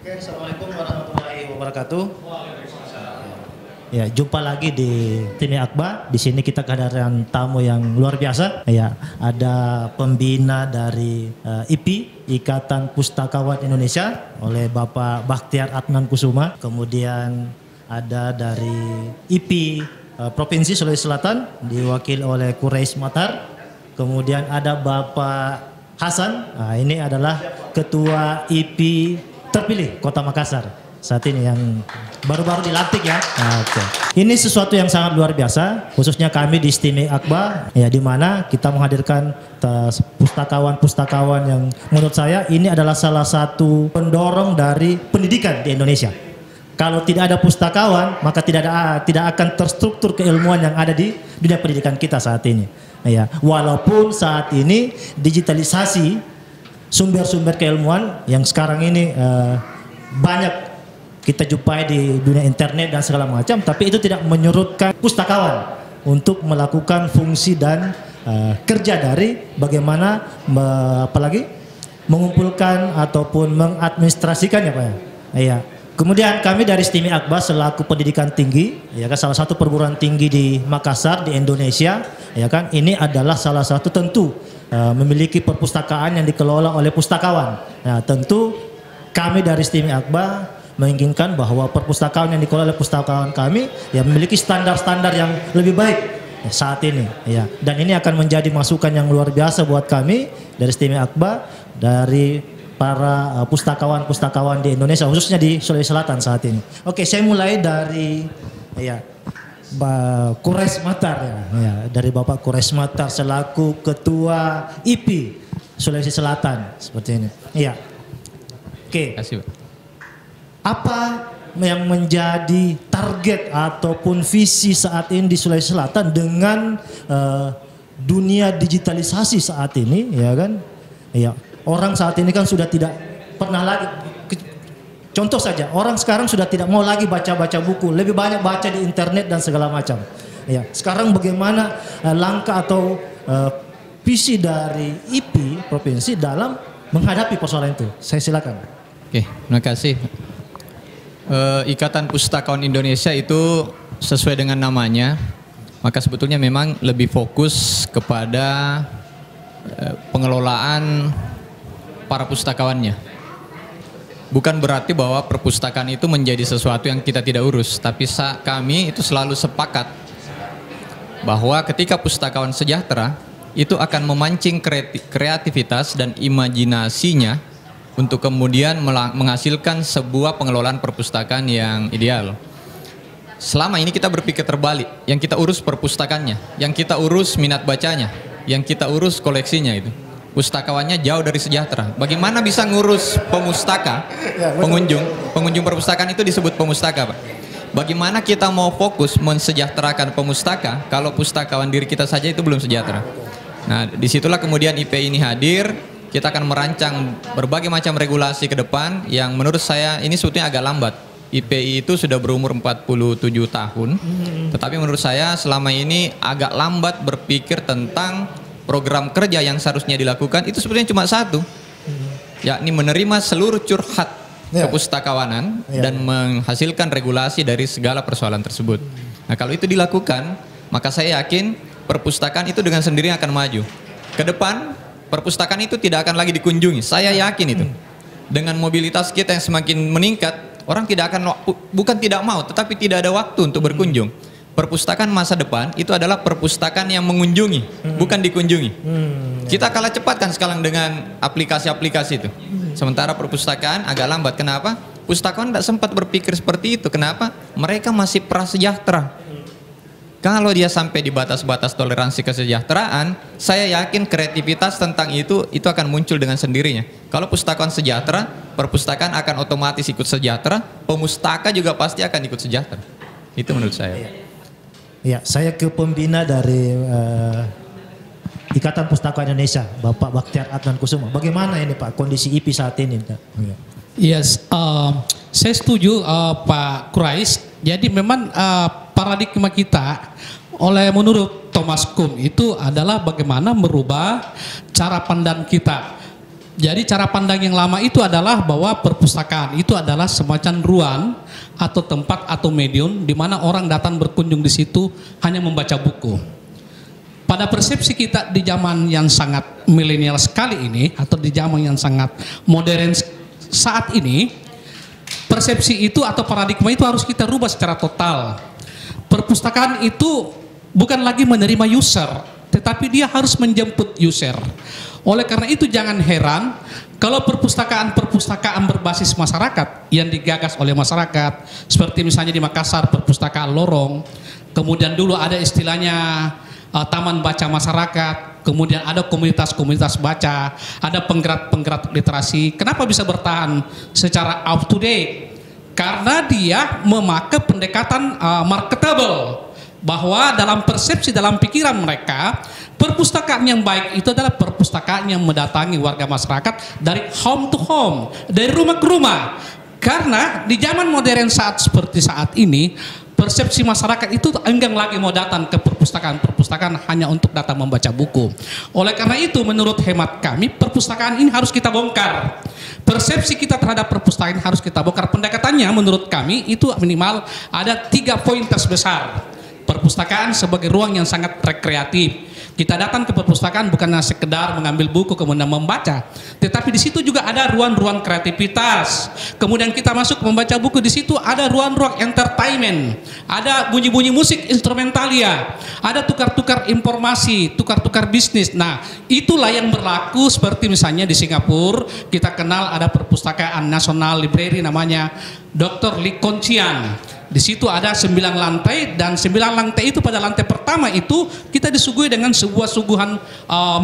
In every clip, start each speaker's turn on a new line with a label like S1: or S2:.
S1: Oke, Assalamualaikum warahmatullahi wabarakatuh. Ya, jumpa lagi di Tim Akbar. Di sini kita kehadiran tamu yang luar biasa. Ya, ada pembina dari IPI, Ikatan Pustakawan Indonesia, oleh Bapak Bakhtiar Adnan Kusuma. Kemudian ada dari IPI Provinsi Sulawesi Selatan, diwakili oleh Quraish Matar. Kemudian ada Bapak Hasan. Nah, ini adalah Ketua IPI terpilih Kota Makassar saat ini yang baru-baru dilantik ya. Nah, ini sesuatu yang sangat luar biasa, khususnya kami di Stimi Akbar ya, di mana kita menghadirkan pustakawan-pustakawan yang menurut saya ini adalah salah satu pendorong dari pendidikan di Indonesia. Kalau tidak ada pustakawan, maka tidak akan terstruktur keilmuan yang ada di dunia pendidikan kita saat ini. Ya, walaupun saat ini digitalisasi sumber-sumber keilmuan yang sekarang ini banyak kita jumpai di dunia internet dan segala macam, tapi itu tidak menyurutkan pustakawan untuk melakukan fungsi dan kerja dari bagaimana apalagi mengumpulkan ataupun mengadministrasikan ya Pak ya. Iya. Kemudian kami dari Stimi Akbar selaku pendidikan tinggi, ya kan, salah satu perguruan tinggi di Makassar di Indonesia, ya kan, ini adalah salah satu tentu memiliki perpustakaan yang dikelola oleh pustakawan. Nah, tentu kami dari Stimi Akbar menginginkan bahwa perpustakaan yang dikelola oleh pustakawan kami ya memiliki standar-standar yang lebih baik ya, saat ini ya, dan ini akan menjadi masukan yang luar biasa buat kami dari Stimi Akbar, dari para pustakawan-pustakawan di Indonesia, khususnya di Sulawesi Selatan saat ini. Oke, saya mulai dari ya Quraish Matar ya, dari Bapak Quraish Matar selaku Ketua IPI Sulawesi Selatan seperti ini. Iya. Oke.
S2: Terima kasih, Pak.
S1: Apa yang menjadi target ataupun visi saat ini di Sulawesi Selatan dengan dunia digitalisasi saat ini, ya kan? Ya, orang saat ini kan sudah tidak pernah lagi. Contoh saja, orang sekarang sudah tidak mau lagi baca-baca buku, lebih banyak baca di internet dan segala macam. Ya, sekarang bagaimana langkah atau visi dari IPI provinsi dalam menghadapi persoalan itu? Saya silakan.
S2: Oke, terima kasih. Ikatan Pustakawan Indonesia itu sesuai dengan namanya, maka sebetulnya memang lebih fokus kepada pengelolaan para pustakawannya. Bukan berarti bahwa perpustakaan itu menjadi sesuatu yang kita tidak urus, tapi kami itu selalu sepakat bahwa ketika pustakawan sejahtera itu akan memancing kreativitas dan imajinasinya untuk kemudian menghasilkan sebuah pengelolaan perpustakaan yang ideal. Selama ini kita berpikir terbalik, yang kita urus perpustakaannya, yang kita urus minat bacanya, yang kita urus koleksinya itu. Pustakawannya jauh dari sejahtera. Bagaimana bisa ngurus pemustaka, pengunjung perpustakaan itu disebut pemustaka, Pak. Bagaimana kita mau fokus mensejahterakan pemustaka kalau pustakawan diri kita saja itu belum sejahtera. Nah, disitulah kemudian IPI ini hadir. Kita akan merancang berbagai macam regulasi ke depan yang menurut saya ini sebetulnya agak lambat. IPI itu sudah berumur 47 tahun, tetapi menurut saya selama ini agak lambat berpikir tentang program kerja yang seharusnya dilakukan. Itu sebetulnya cuma satu, yakni menerima seluruh curhat kepustakawanan dan menghasilkan regulasi dari segala persoalan tersebut. Nah, kalau itu dilakukan, maka saya yakin perpustakaan itu dengan sendirinya akan maju. Ke depan perpustakaan itu tidak akan lagi dikunjungi. Saya yakin itu. Dengan mobilitas kita yang semakin meningkat, orang tidak akan, bukan tidak mau, tetapi tidak ada waktu untuk berkunjung. Perpustakaan masa depan itu adalah perpustakaan yang mengunjungi, bukan dikunjungi. Kita kalah cepat kan sekarang dengan aplikasi-aplikasi itu. Sementara perpustakaan agak lambat. Kenapa? Pustakawan tidak sempat berpikir seperti itu. Kenapa? Mereka masih prasejahtera. Kalau dia sampai di batas-batas toleransi kesejahteraan, saya yakin kreativitas tentang itu akan muncul dengan sendirinya. Kalau pustakawan sejahtera, perpustakaan akan otomatis ikut sejahtera, pemustaka juga pasti akan ikut sejahtera. Itu menurut saya.
S1: Ya, saya ke pembina dari Ikatan Pustakawan Indonesia, Bapak Bakhtiar Adnan Kusuma. Bagaimana ini Pak kondisi IPI saat ini?
S3: Yes, saya setuju Pak Quraish. Jadi memang paradigma kita menurut Thomas Kuhn itu adalah bagaimana merubah cara pandang kita Jadi cara pandang yang lama itu adalah bahwa perpustakaan itu adalah semacam ruang atau tempat atau medium di mana orang datang berkunjung di situ hanya membaca buku. Pada persepsi kita di zaman yang sangat milenial sekali ini atau di zaman yang sangat modern saat ini, persepsi itu atau paradigma itu harus kita rubah secara total. Perpustakaan itu bukan lagi menerima user, tetapi dia harus menjemput user. Oleh karena itu jangan heran kalau perpustakaan berbasis masyarakat yang digagas oleh masyarakat, seperti misalnya di Makassar perpustakaan lorong, kemudian dulu ada istilahnya taman baca masyarakat, kemudian ada komunitas-komunitas baca, ada penggerak-penggerak literasi. Kenapa bisa bertahan secara up to date? Karena dia memakai pendekatan marketable, bahwa dalam persepsi, dalam pikiran mereka, perpustakaan yang baik itu adalah perpustakaan yang mendatangi warga masyarakat dari home to home, dari rumah ke rumah. Karena di zaman modern seperti saat ini, persepsi masyarakat itu enggan lagi mau datang ke perpustakaan hanya untuk datang membaca buku. Oleh karena itu menurut hemat kami, perpustakaan ini harus kita bongkar. Persepsi kita terhadap perpustakaan harus kita bongkar. Pendekatannya menurut kami itu minimal ada 3 poin besar. Perpustakaan sebagai ruang yang sangat rekreatif. Kita datang ke perpustakaan bukan hanya sekedar mengambil buku kemudian membaca, tetapi di situ juga ada ruang-ruang kreativitas. Kemudian kita masuk membaca buku, di situ ada ruang-ruang entertainment, ada bunyi-bunyi musik instrumentalia, ada tukar-tukar informasi, tukar-tukar bisnis. Nah, itulah yang berlaku seperti misalnya di Singapura kita kenal ada perpustakaan National Library namanya Dr. Lee Kuan Chian. Di situ ada 9 lantai dan 9 lantai itu pada lantai pertama itu kita disuguhi dengan sebuah suguhan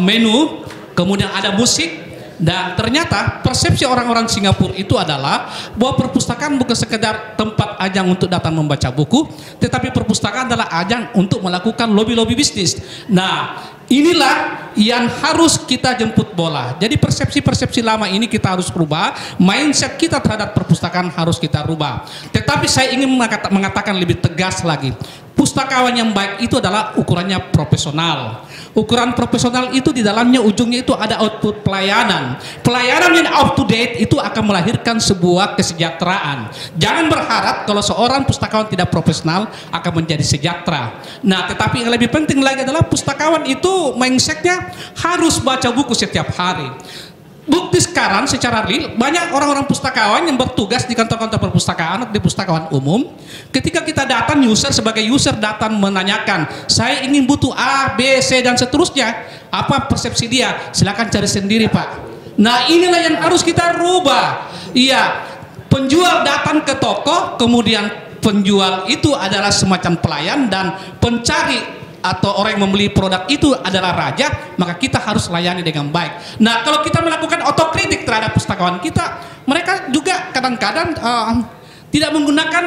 S3: menu, kemudian ada musik. Dan ternyata persepsi orang-orang Singapura itu adalah bahwa perpustakaan bukan sekedar tempat ajang untuk datang membaca buku, tetapi perpustakaan adalah ajang untuk melakukan lobby-lobby bisnis. Nah, inilah yang harus kita jemput bola. Jadi persepsi-persepsi lama ini kita harus rubah, mindset kita terhadap perpustakaan harus kita rubah. Tetapi saya ingin mengatakan lebih tegas lagi, pustakawan yang baik itu adalah ukurannya profesional. Ukuran profesional itu di dalamnya ujungnya itu ada output pelayanan. Pelayanan yang up to date itu akan melahirkan sebuah kesejahteraan. Jangan berharap kalau seorang pustakawan tidak profesional akan menjadi sejahtera. Nah, tetapi yang lebih penting lagi adalah pustakawan itu mindsetnya harus baca buku setiap hari. Bukti sekarang secara real banyak orang-orang pustakawan yang bertugas di kantor-kantor perpustakaan atau di pustakawan umum. Ketika kita datang sebagai user datang menanyakan, saya ingin butuh A, B, C dan seterusnya. Apa persepsi dia? Silakan cari sendiri, Pak. Nah, inilah yang harus kita rubah. Iya, penjual datang ke toko, kemudian penjual itu adalah semacam pelayan dan pencari atau orang yang membeli produk itu adalah raja, maka kita harus layani dengan baik. Nah, kalau kita melakukan otokritik terhadap pustakawan kita, mereka juga kadang-kadang tidak menggunakan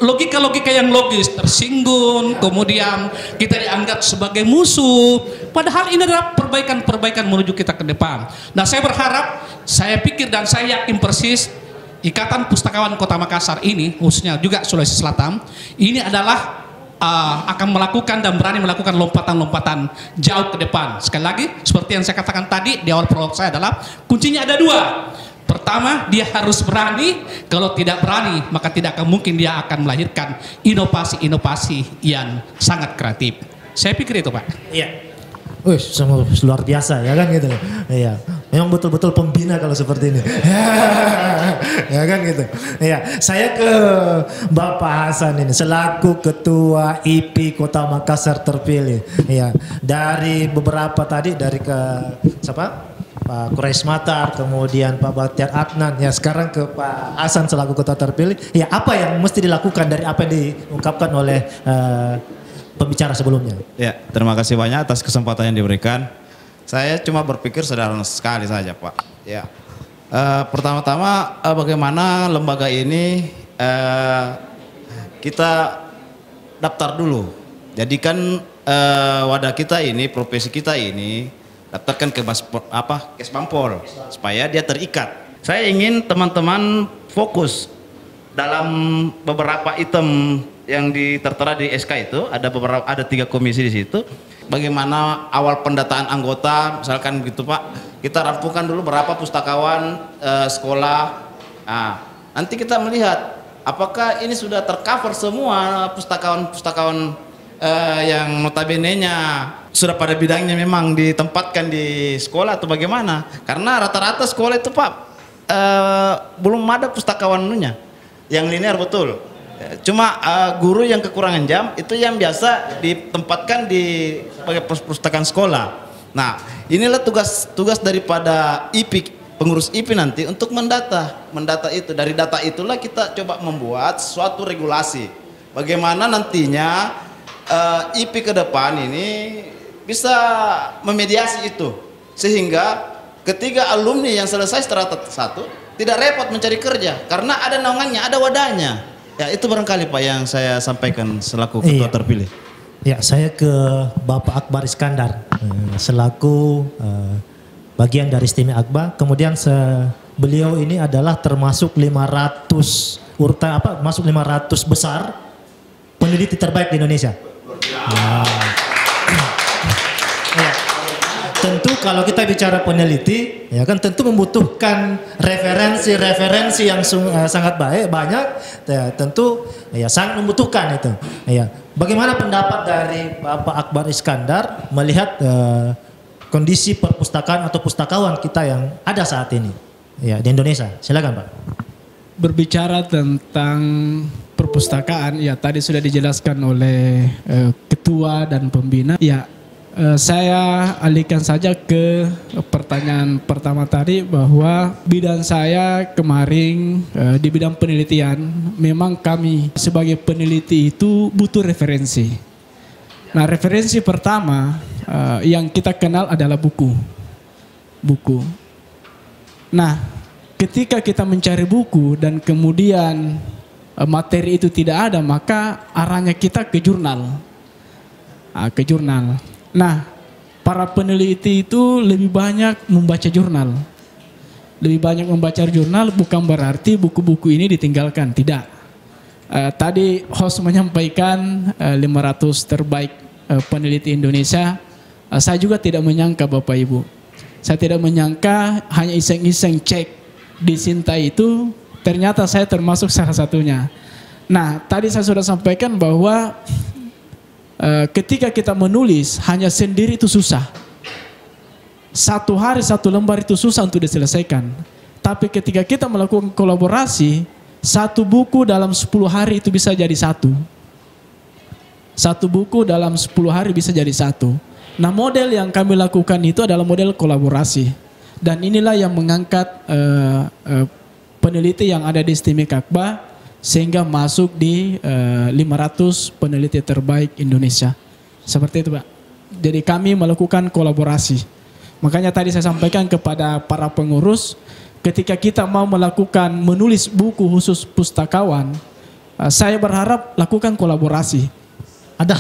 S3: logika-logika yang logis, tersinggung, kemudian kita dianggap sebagai musuh. Padahal ini adalah perbaikan-perbaikan menuju kita ke depan. Nah, saya berharap, saya pikir dan saya yakin persis Ikatan Pustakawan Kota Makassar ini, khususnya juga Sulawesi Selatan, ini adalah akan melakukan dan berani melakukan lompatan-lompatan jauh ke depan. Sekali lagi, seperti yang saya katakan tadi di awal prolog saya adalah kuncinya ada 2. Pertama, dia harus berani. Kalau tidak berani, maka tidak akan mungkin dia akan melahirkan inovasi-inovasi yang sangat kreatif. Saya pikir itu, Pak.
S1: Iya. Wih, luar biasa ya kan gitu. Iya. Memang betul-betul pembina kalau seperti ini. Ya kan gitu. Iya, saya ke Bapak Hasan ini selaku Ketua IP Kota Makassar terpilih. Iya, dari beberapa tadi dari ke siapa? Pak Quraisy Matar, kemudian Pak Bahtiar Adnan, ya sekarang ke Pak Hasan selaku Ketua terpilih. Ya, apa yang mesti dilakukan dari apa yang diungkapkan oleh pembicara sebelumnya?
S4: Ya, terima kasih banyak atas kesempatan yang diberikan. Saya cuma berpikir sederhana sekali saja, Pak. Ya, pertama-tama bagaimana lembaga ini kita daftar dulu. Jadi kan wadah kita ini, profesi kita ini daftarkan ke Kesbangpol supaya dia terikat. Saya ingin teman-teman fokus dalam beberapa item yang tertera di SK itu, ada 3 komisi di situ. Bagaimana awal pendataan anggota, misalkan begitu Pak, Kita rampungkan dulu berapa pustakawan sekolah. Nah, nanti kita melihat apakah ini sudah tercover semua pustakawan-pustakawan yang notabene-nya sudah pada bidangnya memang ditempatkan di sekolah atau bagaimana? Karena rata-rata sekolah itu Pak belum ada pustakawan yang linear betul. Cuma guru yang kekurangan jam itu yang biasa ditempatkan di sebagai perpustakaan sekolah. Nah, inilah tugas daripada IP, pengurus IP nanti untuk mendata itu. Dari data itulah kita coba membuat suatu regulasi. Bagaimana nantinya IP ke depan ini bisa memediasi itu. Sehingga ketika alumni yang selesai strata 1 tidak repot mencari kerja karena ada naungannya, ada wadahnya. Ya, itu barangkali Pak yang saya sampaikan selaku ketua terpilih.
S1: Ya, saya ke Bapak Akbar Iskandar selaku bagian dari Stime Akbar. Kemudian beliau ini adalah termasuk 500 masuk 500 besar peneliti terbaik di Indonesia. Ya. Tentu kalau kita bicara peneliti, ya kan tentu membutuhkan referensi yang sangat banyak. Ya, tentu ya sangat membutuhkan itu. Ya. Bagaimana pendapat dari Bapak Akbar Iskandar melihat kondisi perpustakaan atau pustakawan kita yang ada saat ini ya di Indonesia? Silakan Pak.
S5: Berbicara tentang perpustakaan, ya tadi sudah dijelaskan oleh ketua dan pembina. Ya, saya alihkan saja ke pertanyaan pertama tadi bahwa bidang saya kemarin di bidang penelitian, memang kami sebagai peneliti itu butuh referensi. Nah, referensi pertama yang kita kenal adalah buku. Nah, ketika kita mencari buku dan kemudian materi itu tidak ada, maka arahnya kita ke jurnal. Nah, para peneliti itu lebih banyak membaca jurnal. Lebih banyak membaca jurnal bukan berarti buku-buku ini ditinggalkan, tidak. Tadi host menyampaikan 500 terbaik peneliti Indonesia. Saya juga tidak menyangka Bapak Ibu. Saya tidak menyangka hanya iseng-iseng cek di Sinta itu, ternyata saya termasuk salah satunya. Nah, tadi saya sudah sampaikan bahwa ketika kita menulis hanya sendiri itu susah. 1 hari 1 lembar itu susah untuk diselesaikan. Tapi ketika kita melakukan kolaborasi, 1 buku dalam 10 hari itu bisa jadi 1. 1 buku dalam 10 hari bisa jadi 1. Nah, model yang kami lakukan itu adalah model kolaborasi. Dan inilah yang mengangkat peneliti yang ada di Stime Akbar sehingga masuk di 500 peneliti terbaik Indonesia. Seperti itu Pak. Jadi kami melakukan kolaborasi. Makanya tadi saya sampaikan kepada para pengurus, ketika kita mau melakukan menulis buku khusus pustakawan, saya berharap lakukan kolaborasi.
S1: Ada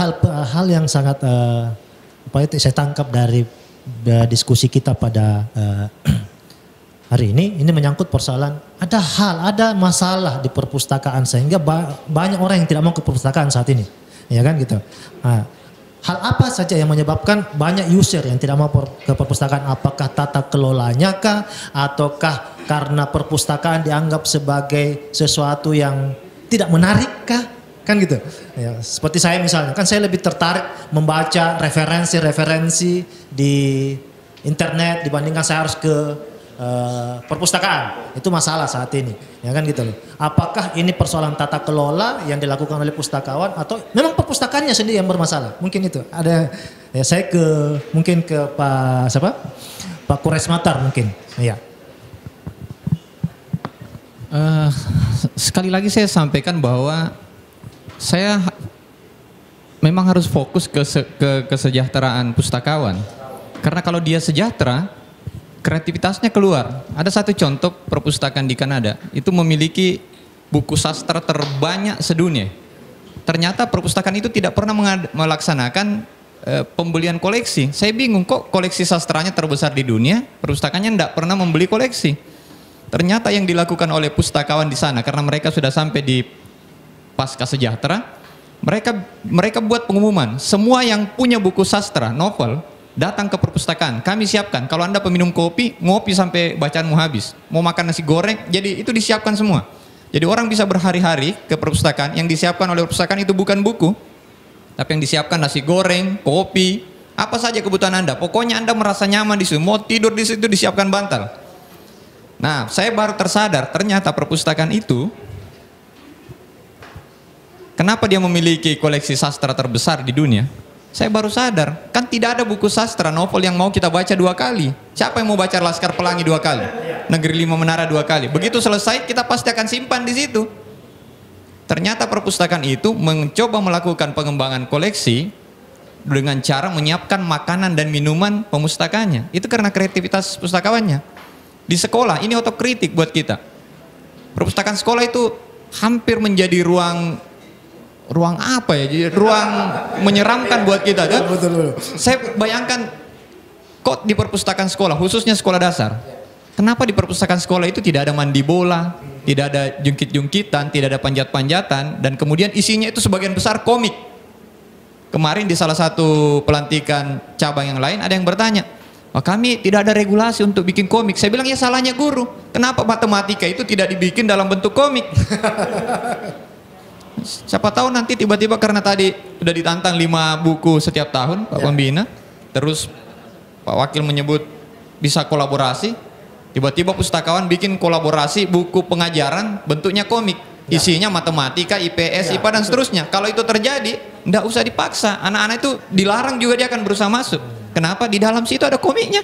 S1: hal yang sangat saya tangkap dari diskusi kita pada hari ini menyangkut persoalan ada masalah di perpustakaan sehingga banyak orang yang tidak mau ke perpustakaan saat ini, ya kan gitu. Nah, hal apa saja yang menyebabkan banyak user yang tidak mau ke perpustakaan? Apakah tata kelolanya kah, ataukah karena perpustakaan dianggap sebagai sesuatu yang tidak menarik kah? Kan gitu. Ya, seperti saya misalnya, kan saya lebih tertarik membaca referensi di internet dibandingkan saya harus ke perpustakaan. Itu masalah saat ini, ya kan gitu loh. Apakah ini persoalan tata kelola yang dilakukan oleh pustakawan atau memang perpustakaannya sendiri yang bermasalah? Mungkin itu. Ada ya, saya mungkin ke Pak Kures Matar mungkin. Iya.
S2: Sekali lagi saya sampaikan bahwa saya memang harus fokus ke kesejahteraan pustakawan. Karena kalau dia sejahtera, kreativitasnya keluar. Ada satu contoh perpustakaan di Kanada, itu memiliki buku sastra terbanyak sedunia. Ternyata perpustakaan itu tidak pernah melaksanakan pembelian koleksi. Saya bingung kok koleksi sastranya terbesar di dunia, perpustakaannya tidak pernah membeli koleksi. Ternyata yang dilakukan oleh pustakawan di sana, karena mereka sudah sampai di pasca sejahtera, mereka buat pengumuman, semua yang punya buku sastra, novel, datang ke perpustakaan, kami siapkan. Kalau Anda peminum kopi, ngopi sampai bacaanmu habis. Mau makan nasi goreng, jadi itu disiapkan semua. Jadi orang bisa berhari-hari ke perpustakaan, yang disiapkan oleh perpustakaan itu bukan buku, tapi yang disiapkan nasi goreng, kopi, apa saja kebutuhan Anda. Pokoknya Anda merasa nyaman di situ, mau tidur di situ disiapkan bantal. Nah, saya baru tersadar ternyata perpustakaan itu, kenapa dia memiliki koleksi sastra terbesar di dunia? Saya baru sadar, kan tidak ada buku sastra novel yang mau kita baca 2 kali. Siapa yang mau baca Laskar Pelangi 2 kali? Negeri Lima Menara 2 kali. Begitu selesai, kita pasti akan simpan di situ. Ternyata perpustakaan itu mencoba melakukan pengembangan koleksi dengan cara menyiapkan makanan dan minuman pemustakaannya. Itu karena kreativitas pustakawannya. Di sekolah, ini otokritik buat kita. Perpustakaan sekolah itu hampir menjadi ruang apa ya? Jadi ruang menyeramkan buat kita kan? Betul. Saya bayangkan kok di perpustakaan sekolah, khususnya sekolah dasar. Kenapa di perpustakaan sekolah itu tidak ada mandi bola, tidak ada jungkit-jungkitan, tidak ada panjat-panjatan, dan kemudian isinya itu sebagian besar komik. Kemarin di salah satu pelantikan cabang yang lain ada yang bertanya, kami tidak ada regulasi untuk bikin komik. Saya bilang ya salahnya guru. Kenapa matematika itu tidak dibikin dalam bentuk komik? Siapa tahu nanti tiba-tiba karena tadi sudah ditantang 5 buku setiap tahun Pak Pembina, terus Pak Wakil menyebut bisa kolaborasi, tiba-tiba pustakawan bikin kolaborasi buku pengajaran bentuknya komik, isinya matematika, IPS, IPA dan seterusnya. Kalau itu terjadi, enggak usah dipaksa, anak-anak itu dilarang juga dia akan berusaha masuk. Kenapa? Di dalam situ ada komiknya,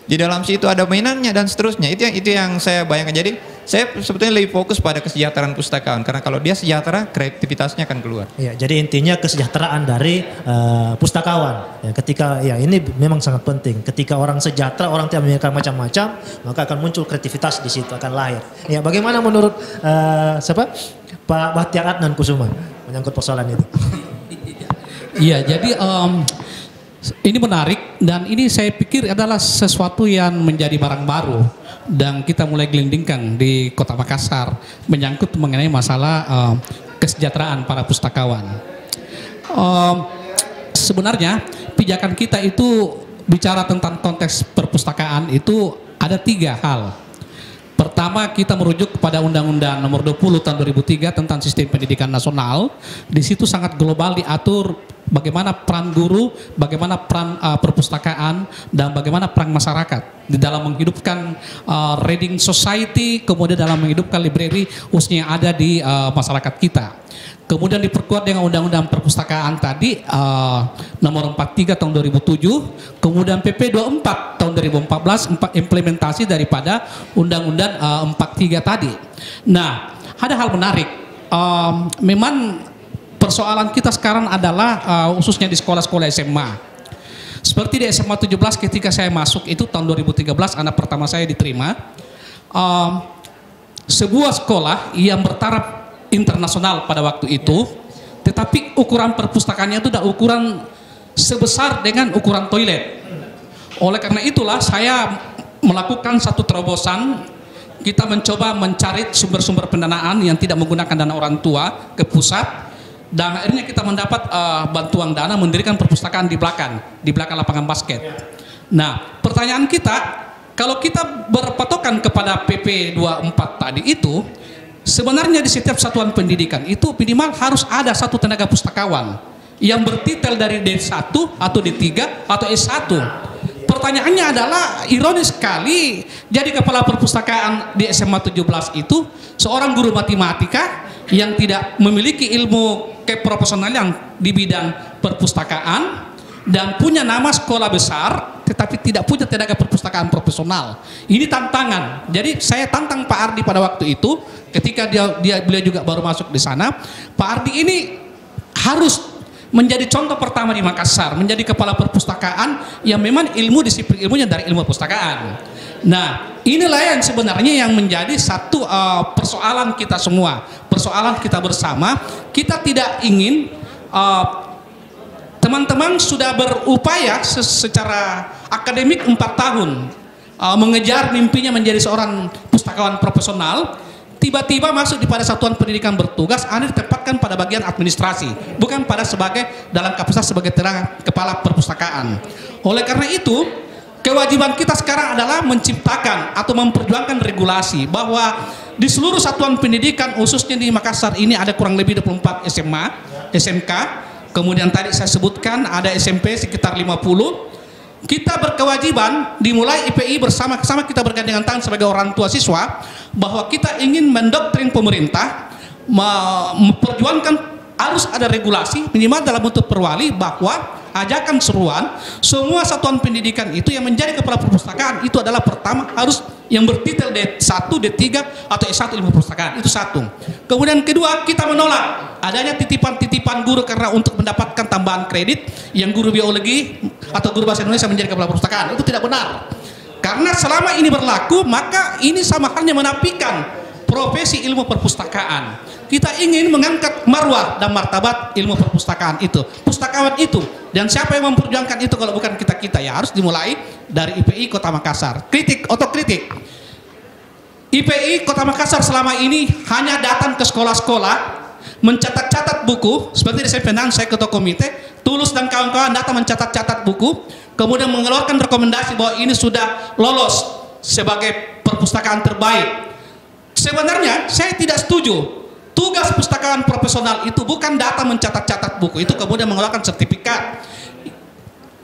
S2: di dalam situ ada mainannya dan seterusnya. Itu yang saya bayangkan. Jadi saya sebetulnya lebih fokus pada kesejahteraan pustakawan, karena kalau dia sejahtera, kreativitasnya akan keluar.
S1: Ya, jadi intinya kesejahteraan dari pustakawan. Ya, ketika ini memang sangat penting. Ketika orang sejahtera, orang tidak memikirkan macam-macam, maka akan muncul kreativitas di situ, akan lahir. Ya, bagaimana menurut Pak Bahtiar Adnan Kusuma menyangkut persoalan itu?
S3: Iya, jadi ini menarik dan ini saya pikir adalah sesuatu yang menjadi barang baru dan kita mulai gelindingkan di Kota Makassar menyangkut mengenai masalah kesejahteraan para pustakawan. Sebenarnya pijakan kita itu bicara tentang konteks perpustakaan itu ada 3 hal. Pertama, kita merujuk kepada Undang-Undang Nomor 20 Tahun 2003 tentang Sistem Pendidikan Nasional. Di situ sangat global diatur bagaimana peran guru, bagaimana peran perpustakaan, dan bagaimana peran masyarakat di dalam menghidupkan reading society, kemudian dalam menghidupkan library khususnya yang ada di masyarakat kita. Kemudian diperkuat dengan Undang-Undang Perpustakaan tadi Nomor 43 Tahun 2007, kemudian PP 24 Tahun 2014 implementasi daripada Undang-Undang 43 tadi. Nah, ada hal menarik. Memang persoalan kita sekarang adalah khususnya di sekolah-sekolah SMA. Seperti di SMA 17 ketika saya masuk itu tahun 2013 anak pertama saya diterima. Sebuah sekolah yang bertaraf internasional pada waktu itu, tetapi ukuran perpustakaannya itu adalah ukuran sebesar dengan ukuran toilet. Oleh karena itulah saya melakukan satu terobosan, kita mencoba mencari sumber-sumber pendanaan yang tidak menggunakan dana orang tua ke pusat, dan akhirnya kita mendapat bantuan dana mendirikan perpustakaan di belakang lapangan basket. Nah, pertanyaan kita, kalau kita berpatokan kepada PP 24 tadi itu, sebenarnya di setiap satuan pendidikan itu minimal harus ada satu tenaga pustakawan yang bertitel dari D1 atau D3 atau S1. Pertanyaannya adalah ironis sekali, jadi kepala perpustakaan di SMA 17 itu seorang guru matematika yang tidak memiliki ilmu keprofesionalan di bidang perpustakaan dan punya nama sekolah besar tetapi tidak punya tenaga perpustakaan profesional. Ini tantangan. Jadi saya tantang Pak Ardi pada waktu itu ketika beliau juga baru masuk di sana. Pak Ardi ini harus menjadi contoh pertama di Makassar, menjadi kepala perpustakaan yang memang disiplin ilmunya dari ilmu perpustakaan. Nah, inilah yang sebenarnya yang menjadi satu persoalan kita semua, persoalan kita bersama. Kita tidak ingin teman-teman sudah berupaya secara akademik 4 tahun mengejar mimpinya menjadi seorang pustakawan profesional, tiba-tiba masuk di pada satuan pendidikan bertugas, Anda ditempatkan pada bagian administrasi, bukan pada sebagai dalam kapasitas sebagai kepala perpustakaan. Oleh karena itu, kewajiban kita sekarang adalah menciptakan atau memperjuangkan regulasi bahwa di seluruh satuan pendidikan, khususnya di Makassar ini ada kurang lebih 24 SMA, SMK, kemudian tadi saya sebutkan ada SMP sekitar 50. Kita berkewajiban dimulai IPI bersama-sama kita bergandengan tangan sebagai orang tua siswa bahwa kita ingin mendoktrin pemerintah memperjuangkan harus ada regulasi minimal dalam bentuk perwali bahwa ajakan seruan semua satuan pendidikan itu yang menjadi kepala perpustakaan itu adalah pertama harus yang bertitel D1, D3 atau S1 ilmu perpustakaan, itu satu. Kemudian kedua, kita menolak adanya titipan-titipan guru karena untuk mendapatkan tambahan kredit yang guru biologi atau guru bahasa Indonesia menjadi kepala perpustakaan, itu tidak benar. Karena selama ini berlaku, maka ini sama halnya menafikan profesi ilmu perpustakaan. Kita ingin mengangkat marwah dan martabat ilmu perpustakaan itu, pustakawan itu. Dan siapa yang memperjuangkan itu kalau bukan kita-kita? Ya harus dimulai dari IPI Kota Makassar. Kritik, otokritik. IPI Kota Makassar selama ini hanya datang ke sekolah-sekolah, mencatat-catat buku, seperti di Sempenan, saya ketua komite, Tulus dan kawan-kawan datang mencatat-catat buku, kemudian mengeluarkan rekomendasi bahwa ini sudah lolos sebagai perpustakaan terbaik. Sebenarnya saya tidak setuju. Tugas pustakawan profesional itu bukan data mencatat-catat buku, itu kemudian mengeluarkan sertifikat.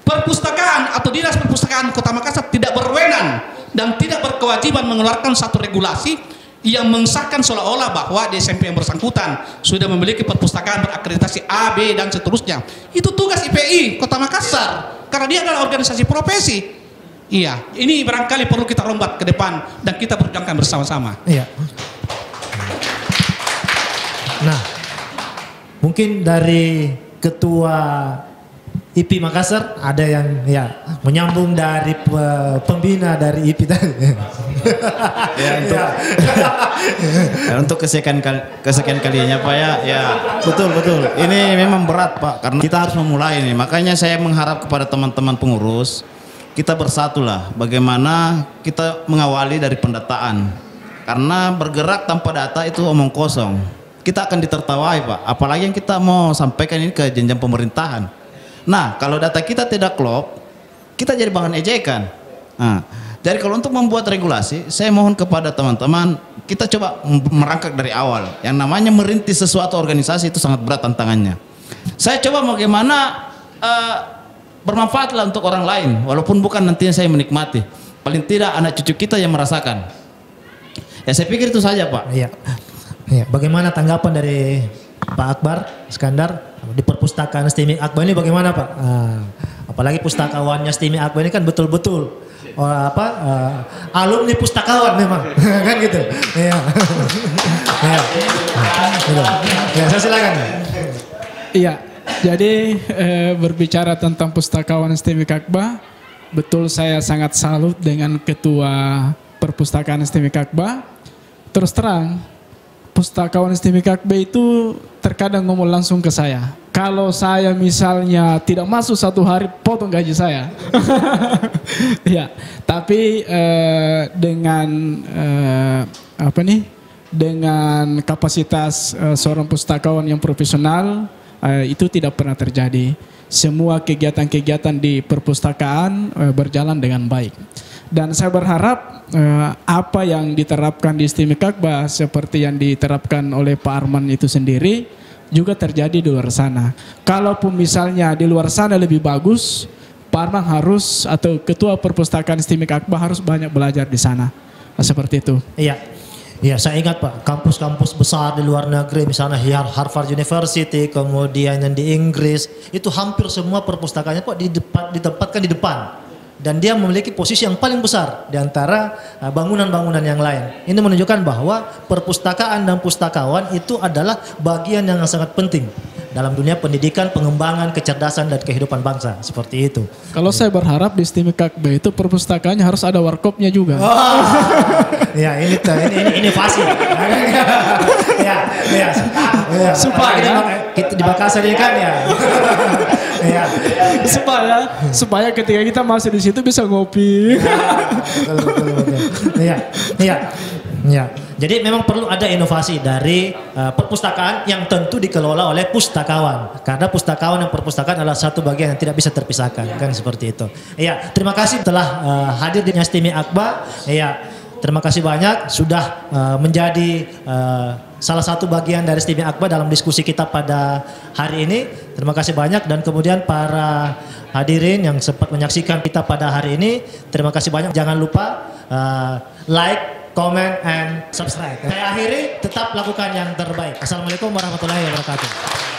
S3: Perpustakaan atau dinas perpustakaan Kota Makassar tidak berwenang dan tidak berkewajiban mengeluarkan satu regulasi yang mengesahkan seolah-olah bahwa di SMP yang bersangkutan sudah memiliki perpustakaan berakreditasi A, B, dan seterusnya. Itu tugas IPI Kota Makassar, karena dia adalah organisasi profesi. Iya, ini barangkali perlu kita rombat ke depan dan kita perjuangkan bersama-sama.
S1: Iya. Nah, mungkin dari Ketua IPI Makassar ada yang ya menyambung dari pembina dari IPI tadi.
S4: Untuk kesekian kalinya Pak ya betul. Ini memang berat Pak, karena kita harus memulai ini. Makanya saya mengharap kepada teman-teman pengurus, kita bersatulah bagaimana kita mengawali dari pendataan. Karena bergerak tanpa data itu omong kosong. Kita akan ditertawai Pak, apalagi yang kita mau sampaikan ini ke jenjang pemerintahan. Nah, kalau data kita tidak klop, kita jadi bahan ejekan. Nah, jadi kalau untuk membuat regulasi, saya mohon kepada teman-teman, kita coba merangkak dari awal. Yang namanya merintis sesuatu organisasi itu sangat berat tantangannya. Saya coba bagaimana bermanfaatlah untuk orang lain, walaupun bukan nantinya saya menikmati. Paling tidak anak cucu kita yang merasakan. Ya saya pikir itu saja Pak.
S1: Iya. Ya, bagaimana tanggapan dari Pak Akbar Iskandar di perpustakaan STIMI Akbar ini bagaimana Pak? Apalagi pustakawannya STIMI Akbar ini kan betul-betul alumni pustakawan memang kan gitu. Iya. Ya, saya silakan.
S5: Iya, jadi berbicara tentang pustakawan STIMI Akbar, betul saya sangat salut dengan Ketua Perpustakaan STIMI Akbar. Terus terang, pustakawan STIMI Akbar itu terkadang ngomong langsung ke saya. Kalau saya misalnya tidak masuk 1 hari, potong gaji saya. Ya, tapi dengan kapasitas seorang pustakawan yang profesional itu tidak pernah terjadi. Semua kegiatan-kegiatan di perpustakaan berjalan dengan baik. Dan saya berharap apa yang diterapkan di STIMI Akbar seperti yang diterapkan oleh Pak Arman itu sendiri juga terjadi di luar sana. Kalaupun misalnya di luar sana lebih bagus, Pak Arman harus atau Ketua Perpustakaan STIMI Akbar harus banyak belajar di sana. Seperti itu.
S1: Iya. Ya, saya ingat Pak, kampus-kampus besar di luar negeri, misalnya Harvard University, kemudian yang di Inggris, itu hampir semua perpustakaannya Pak ditempatkan di depan. Dan dia memiliki posisi yang paling besar di antara bangunan-bangunan yang lain. Ini menunjukkan bahwa perpustakaan dan pustakawan itu adalah bagian yang sangat penting dalam dunia pendidikan, pengembangan, kecerdasan, dan kehidupan bangsa. Seperti itu.
S5: Kalau saya berharap di STIMI Akbar itu perpustakaannya harus ada warkopnya juga.
S1: Oh, ya ini inovasi. Ya.
S5: Supaya
S1: kita di Makassar ini kan ya. Ya.
S5: supaya ketika kita masuk di situ bisa ngopi.
S1: Betul. Iya. Ya, jadi memang perlu ada inovasi dari perpustakaan yang tentu dikelola oleh pustakawan. Karena pustakawan dan perpustakaan adalah satu bagian yang tidak bisa terpisahkan, kan seperti itu. Iya, terima kasih telah hadir di Nyastimi Akba. Iya, terima kasih banyak sudah menjadi salah satu bagian dari Stimi Akba dalam diskusi kita pada hari ini. Terima kasih banyak, dan kemudian para hadirin yang sempat menyaksikan kita pada hari ini, terima kasih banyak. Jangan lupa like, comment, and subscribe. Saya akhiri, tetap lakukan yang terbaik. Assalamualaikum warahmatullahi wabarakatuh.